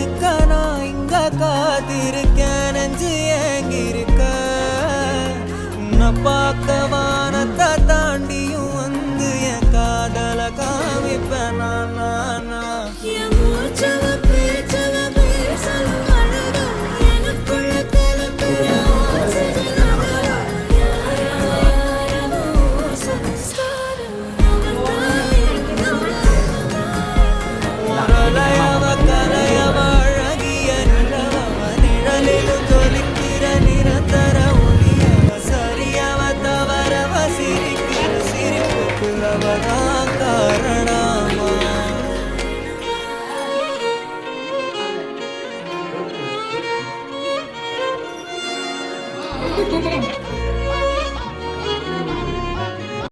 பார்த்துக்க நான் இங்க காத்திருக்கேன் நெஞ்சு ஏங்கிருக்க உன்னை பார்க்க வானத்தை தாண்டியும் வந்து என் காதல காமிப்பேன் நான் Bye.